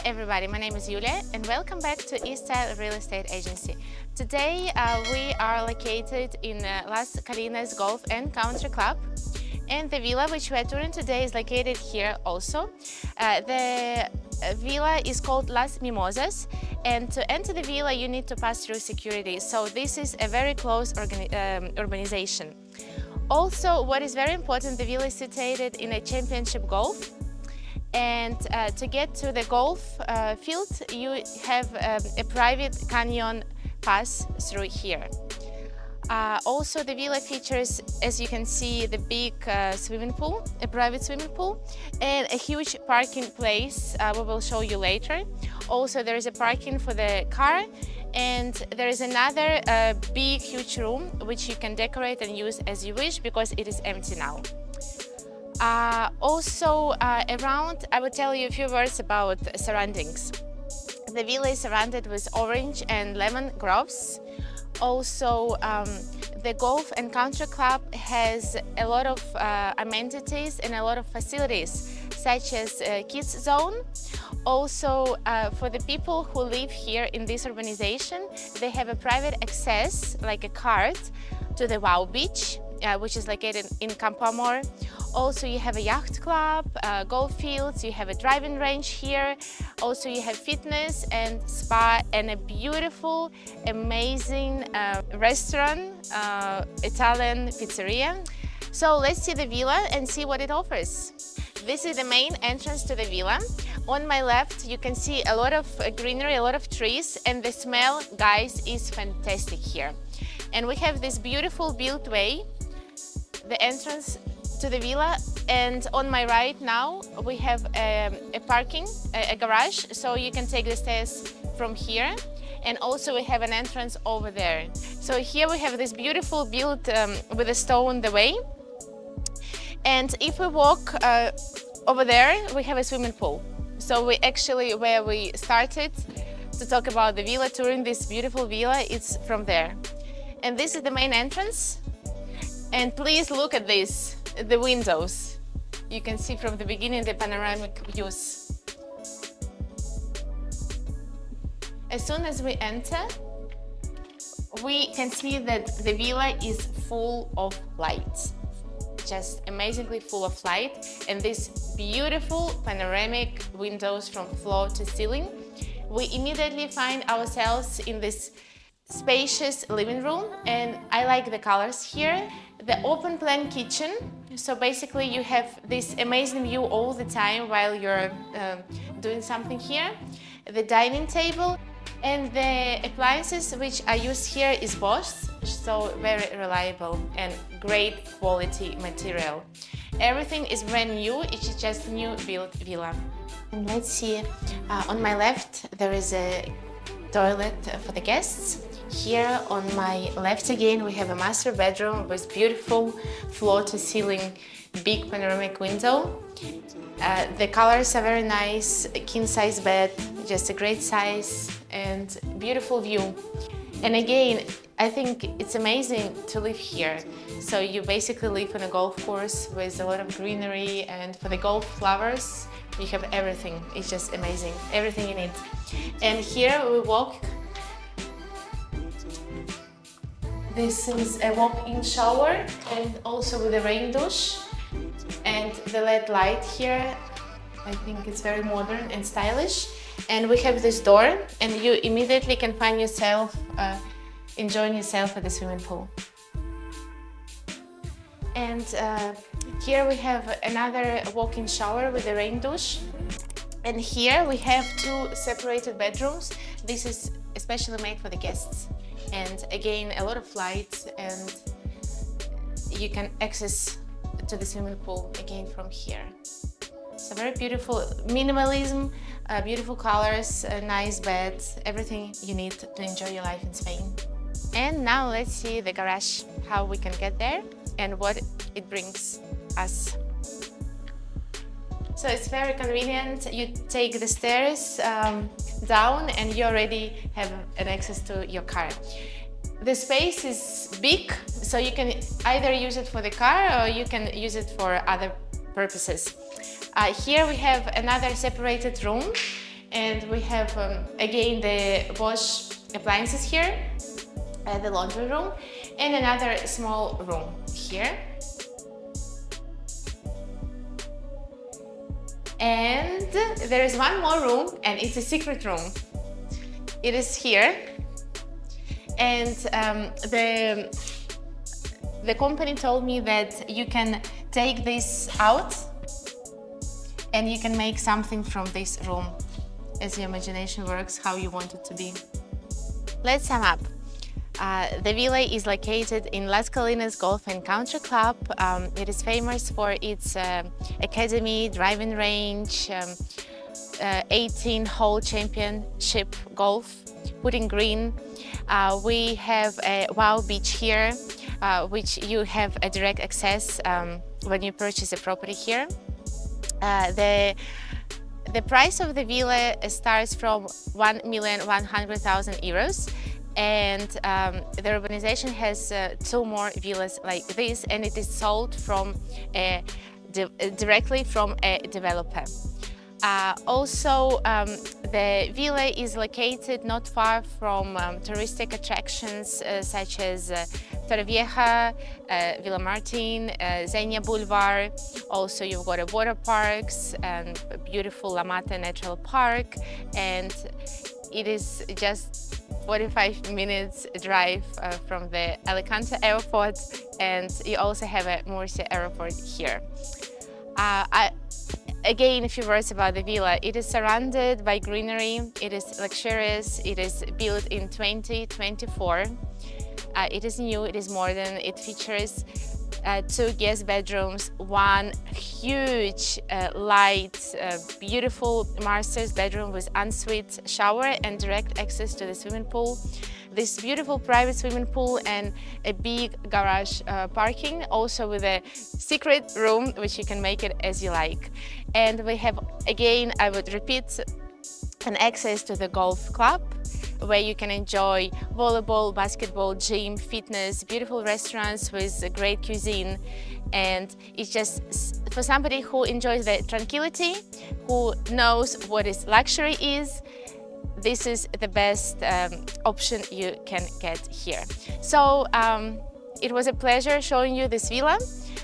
everybody, my name is Yulia and welcome back to EStyle Real Estate Agency. Today we are located in Las Colinas Golf and Country Club, and the villa which we are touring today is located here also. The villa is called Las Mimosas, and to enter the villa you need to pass through security, so this is a very close urbanization. Also, what is very important, the villa is situated in a championship golf. And to get to the golf field, you have a private canyon pass through here. Also, the villa features, as you can see, the big swimming pool, a private swimming pool, and a huge parking place we will show you later. Also, there is a parking for the car, and there is another big, huge room which you can decorate and use as you wish because it is empty now. Around, I will tell you a few words about surroundings. The villa is surrounded with orange and lemon groves. Also, the Golf and Country Club has a lot of amenities and a lot of facilities, such as kids zone. Also, for the people who live here in this urbanization, they have a private access, like a card, to the Wow Beach, which is located in Campo Amor. Also, you have a yacht club, golf fields, you have a driving range here. Also, you have fitness and spa and a beautiful, amazing restaurant, Italian pizzeria. So let's see the villa and see what it offers. This is the main entrance to the villa. On my left, you can see a lot of greenery, a lot of trees, and the smell, guys, is fantastic here. And we have this beautiful built way, the entrance to the villa, and on my right now we have a parking, a garage, so you can take the stairs from here, and also we have an entrance over there. So here we have this beautiful built with a stone the way, and if we walk over there we have a swimming pool. So we actually, where we started to talk about the villa, touring this beautiful villa, it's from there. And this is the main entrance, and please look at this. The windows. You can see from the beginning the panoramic views. As soon as we enter, we can see that the villa is full of light. Just amazingly full of light, and these beautiful panoramic windows from floor to ceiling. We immediately find ourselves in this spacious living room, and I like the colors here. The open plan kitchen, so basically you have this amazing view all the time while you're doing something here. The dining table and the appliances which are used here is Bosch, so very reliable and great quality material. Everything is brand new, it's just new built villa. And let's see, on my left there is a toilet for the guests. Here on my left again we have a master bedroom with beautiful floor-to-ceiling big panoramic window. The colors are very nice, a king-size bed, just a great size and beautiful view. And again, I think it's amazing to live here. So you basically live on a golf course with a lot of greenery, and for the golf lovers you have everything. It's just amazing, everything you need. And here we walk. This is a walk-in shower and also with a rain douche, and the LED light here, I think it's very modern and stylish. And we have this door, and you immediately can find yourself enjoying yourself at the swimming pool. And here we have another walk-in shower with a rain douche. And here we have two separated bedrooms. This is especially made for the guests. And again, a lot of lights, and you can access to the swimming pool again from here. So very beautiful minimalism, beautiful colors, nice beds, everything you need to enjoy your life in Spain. And now let's see the garage, how we can get there and what it brings us. So it's very convenient. You take the stairs down and you already have an access to your car. The space is big, so you can either use it for the car or you can use it for other purposes. Here we have another separated room, And we have again the wash appliances here, the laundry room, and another small room here. And there is one more room, and it's a secret room. It is here, and the company told me that you can take this out and you can make something from this room, as your imagination works, how you want it to be. Let's sum up. The villa is located in Las Colinas Golf and Country Club. It is famous for its academy, driving range, 18-hole championship golf, putting green. We have a wow beach here, which you have a direct access when you purchase a property here. The price of the villa starts from 1,100,000 euros, and the urbanization has 2 more villas like this, and it is sold from directly from a developer. Also, the villa is located not far from touristic attractions such as Torrevieja, Villa Martin, Xenia Boulevard. Also, you've got a water parks and a beautiful La Mata Natural Park, and it is just 45 minutes drive from the Alicante airport, and you also have a Murcia airport here. Again, a few words about the villa. It is surrounded by greenery, it is luxurious, it is built in 2024. It is new, it is modern, it features 2 guest bedrooms, 1 huge, light, beautiful master's bedroom with ensuite shower and direct access to the swimming pool. This beautiful private swimming pool and a big garage parking, also with a secret room, which you can make it as you like. And we have, again, I would repeat, an access to the golf club, where you can enjoy volleyball, basketball, gym, fitness, beautiful restaurants with a great cuisine. And it's just for somebody who enjoys the tranquility, who knows what is luxury is, this is the best option you can get here. So it was a pleasure showing you this villa.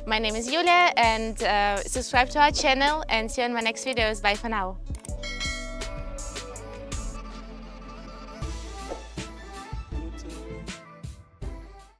My name is Yulia, and subscribe to our channel, and see you in my next videos. Bye for now.